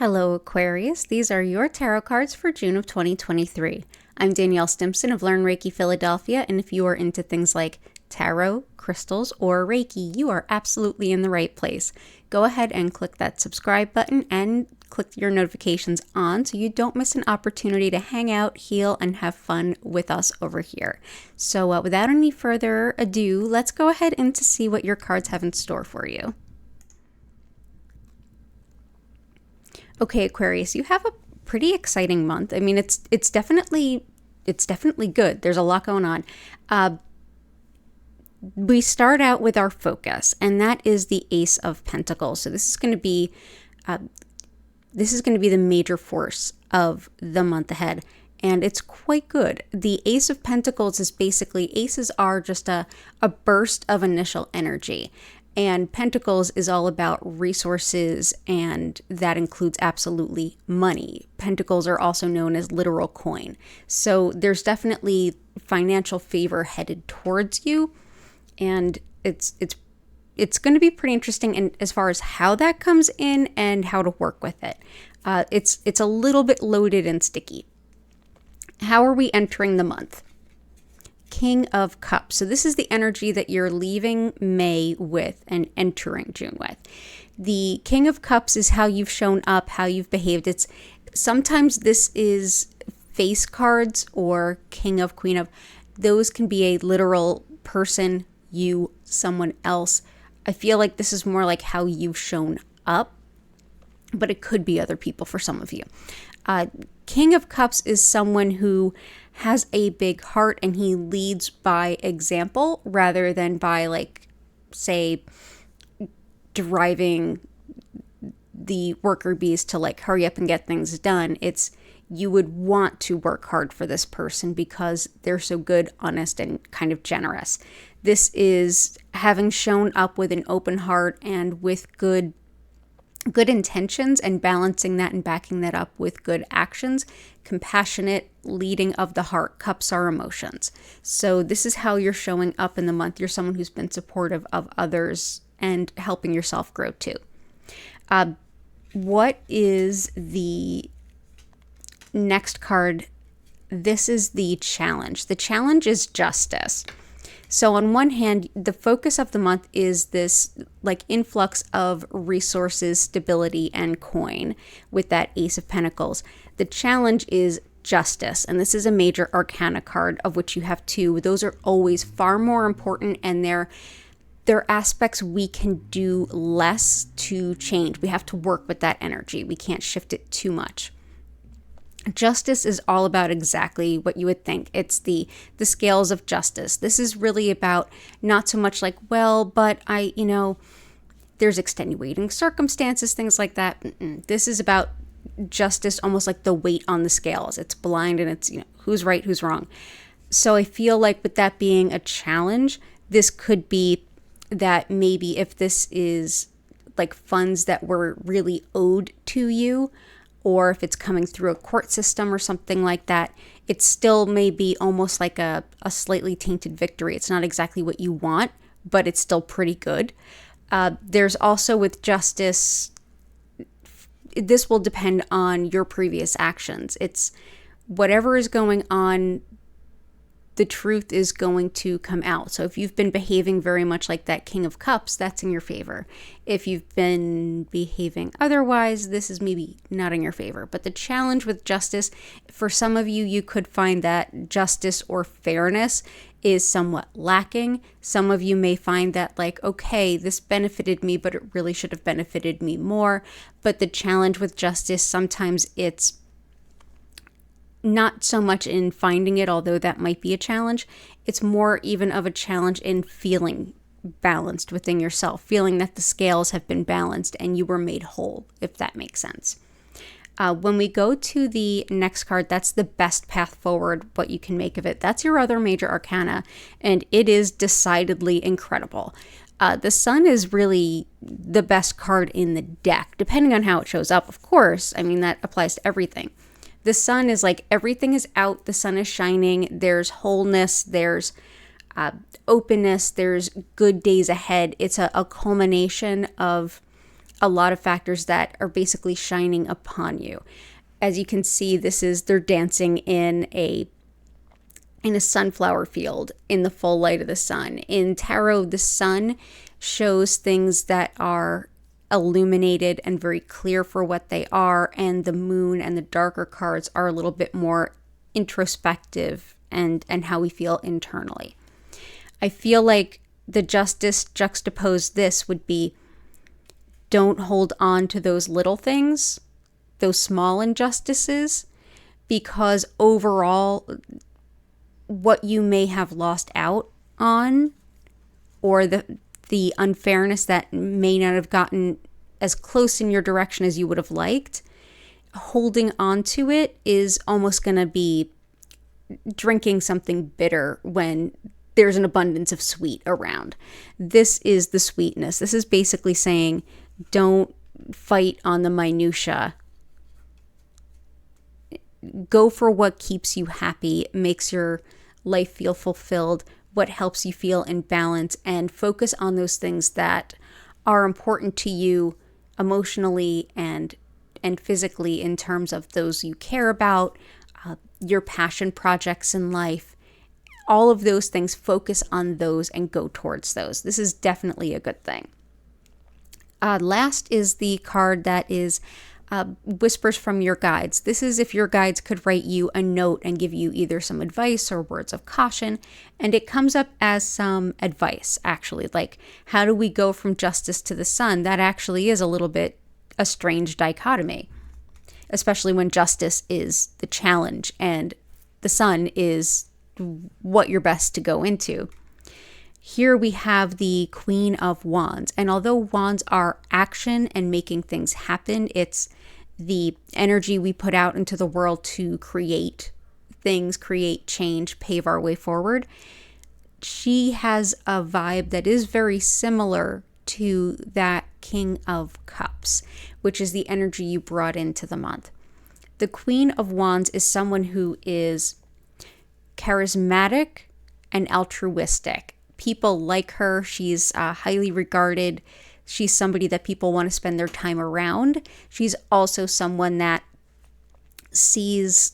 Hello Aquarius, these are your tarot cards for June of 2023. I'm Danielle Stimpson of Learn Reiki Philadelphia, and if you are into things like tarot, crystals, or Reiki, you are absolutely in the right place. Go ahead and click that subscribe button and click your notifications on so you don't miss an opportunity to hang out, heal, and have fun with us over here. So without any further ado, let's go ahead and to see what your cards have in store for you. Okay, Aquarius, you have a pretty exciting month. I mean, it's definitely good. There's a lot going on. We start out with our focus, and that is the Ace of Pentacles. So this is going to be the major force of the month ahead, and it's quite good. The Ace of Pentacles is basically, aces are just a burst of initial energy. And Pentacles is all about resources, and that includes absolutely money. Pentacles are also known as literal coin. So there's definitely financial favor headed towards you, and it's going to be pretty interesting in as far as how that comes in and how to work with it. It's a little bit loaded and sticky. How are we entering the month? King of Cups. So this is the energy that you're leaving May with and entering June with. The King of Cups is how you've shown up, how you've behaved. It's sometimes this is face cards or King of, Queen of. Those can be a literal person, you, someone else. I feel like this is more like how you've shown up, but it could be other people for some of you. King of Cups is someone who has a big heart, and he leads by example rather than by, like, say, driving the worker bees to, like, hurry up and get things done. It's you would want to work hard for this person because they're so good, honest, and kind of generous. This is having shown up with an open heart and with good intentions, and balancing that and backing that up with good actions. Compassionate leading of the heart. Cups are emotions. So this is how you're showing up in the month. You're someone who's been supportive of others and helping yourself grow too. What is the next card? This is the challenge. The challenge is justice. So on one hand, the focus of the month is this like influx of resources, stability, and coin with that Ace of Pentacles. The challenge is justice, and this is a major arcana card, of which you have two. Those are always far more important, and they're aspects we can do less to change. We have to work with that energy. We can't shift it too much. Justice is all about exactly what you would think. It's the scales of justice. This is really about not so much like, well, but there's extenuating circumstances, things like that. This is about justice, almost like the weight on the scales. It's blind, and it's, who's right, who's wrong. So I feel like with that being a challenge, this could be that maybe if this is like funds that were really owed to you, or if it's coming through a court system or something like that, it still may be almost like a slightly tainted victory. It's not exactly what you want, but it's still pretty good. There's also with justice, this will depend on your previous actions. It's whatever is going on, the truth is going to come out. So if you've been behaving very much like that King of Cups, that's in your favor. If you've been behaving otherwise, this is maybe not in your favor. But the challenge with justice, for some of you, you could find that justice or fairness is somewhat lacking. Some of you may find that, like, okay, this benefited me, but it really should have benefited me more. But the challenge with justice, sometimes it's not so much in finding it, although that might be a challenge. It's more even of a challenge in feeling balanced within yourself, feeling that the scales have been balanced and you were made whole, if that makes sense. When we go to the next card, that's the best path forward, what you can make of it. That's your other major arcana, and it is decidedly incredible. The Sun is really the best card in the deck, depending on how it shows up, of course. I mean, that applies to everything. The Sun is like everything is out, the sun is shining, there's wholeness, there's openness, there's good days ahead. It's a culmination of a lot of factors that are basically shining upon you. As you can see, they're dancing in a sunflower field in the full light of the sun. In tarot, the sun shows things that are illuminated and very clear for what they are, and the moon and the darker cards are a little bit more introspective and how we feel internally. I feel like the justice juxtaposed this would be, don't hold on to those little things, those small injustices, because overall what you may have lost out on, or the unfairness that may not have gotten as close in your direction as you would have liked, holding on to it is almost going to be drinking something bitter when there's an abundance of sweet around. This is the sweetness. This is basically saying, don't fight on the minutia. Go for what keeps you happy, makes your life feel fulfilled, what helps you feel in balance, and focus on those things that are important to you emotionally and physically, in terms of those you care about, your passion projects in life. All of those things, focus on those and go towards those. This is definitely a good thing. Last is the card that is Whispers from Your Guides. This is if your guides could write you a note and give you either some advice or words of caution. And it comes up as some advice, actually. Like, how do we go from justice to the sun? That actually is a little bit a strange dichotomy, especially when justice is the challenge and the sun is what you're best to go into. Here we have the Queen of Wands. And although wands are action and making things happen, it's the energy we put out into the world to create things, create change, pave our way forward. She has a vibe that is very similar to that King of Cups, which is the energy you brought into the month. The Queen of Wands is someone who is charismatic and altruistic. People like her. She's highly regarded. She's somebody that people want to spend their time around. She's also someone that sees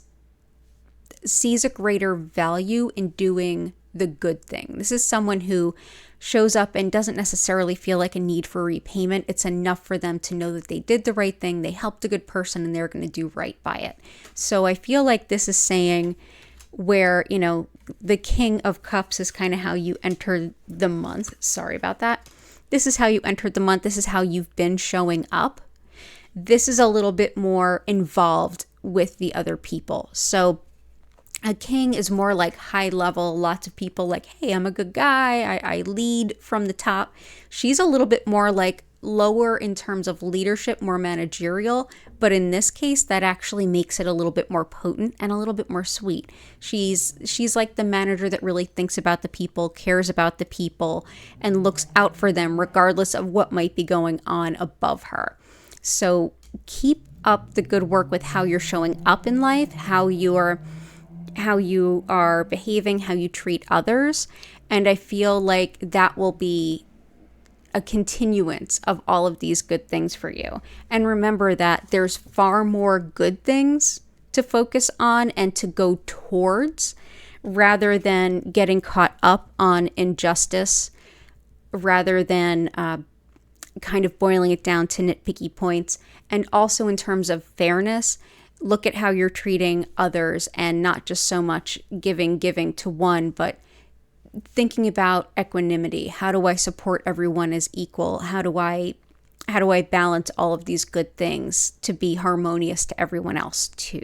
a greater value in doing the good thing. This is someone who shows up and doesn't necessarily feel like a need for repayment. It's enough for them to know that they did the right thing, they helped a good person, and they're going to do right by it. So I feel like this is saying where, the King of Cups is kind of how you enter the month. Sorry about that. This is how you entered the month. This is how you've been showing up. This is a little bit more involved with the other people. So a king is more like high level, lots of people like, hey, I'm a good guy, I lead from the top. She's a little bit more like lower in terms of leadership, more managerial, but in this case, that actually makes it a little bit more potent and a little bit more sweet. She's like the manager that really thinks about the people, cares about the people, and looks out for them regardless of what might be going on above her. So keep up the good work with how you're showing up in life, how you are behaving, how you treat others. And I feel like that will be a continuance of all of these good things for you. And remember that there's far more good things to focus on and to go towards, rather than getting caught up on injustice, rather than kind of boiling it down to nitpicky points. And also in terms of fairness, look at how you're treating others, and not just so much giving to one, but thinking about equanimity. How do I support everyone as equal? How do I balance all of these good things to be harmonious to everyone else too?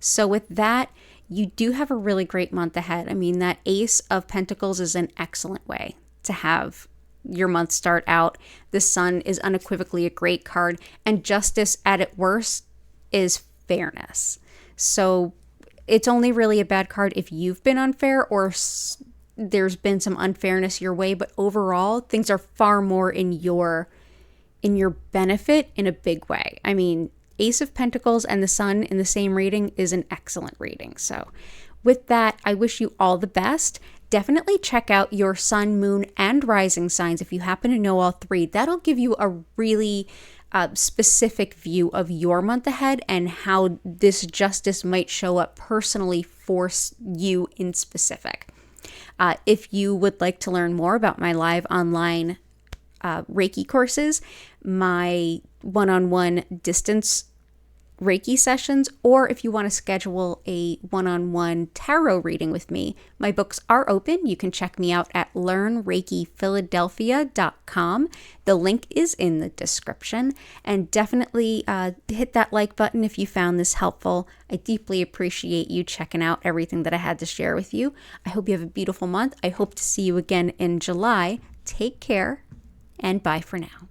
So with that, you do have a really great month ahead. I mean, that Ace of Pentacles is an excellent way to have your month start out. The Sun is unequivocally a great card, and justice at its worst is fairness. So it's only really a bad card if you've been unfair or there's been some unfairness your way, but overall things are far more in your benefit in a big way. I mean, Ace of Pentacles and the Sun in the same reading is an excellent reading. So with that, I wish you all the best. Definitely check out your sun, moon, and rising signs if you happen to know all three. That'll give you a really specific view of your month ahead and how this justice might show up personally for you in specific. If you would like to learn more about my live online Reiki courses, my one-on-one distance Reiki sessions, or if you want to schedule a one-on-one tarot reading with me, my books are open. You can check me out at learnreikiphiladelphia.com. The link is in the description, and definitely hit that like button if you found this helpful. I deeply appreciate you checking out everything that I had to share with you. I hope you have a beautiful month. I hope to see you again in July. Take care, and bye for now.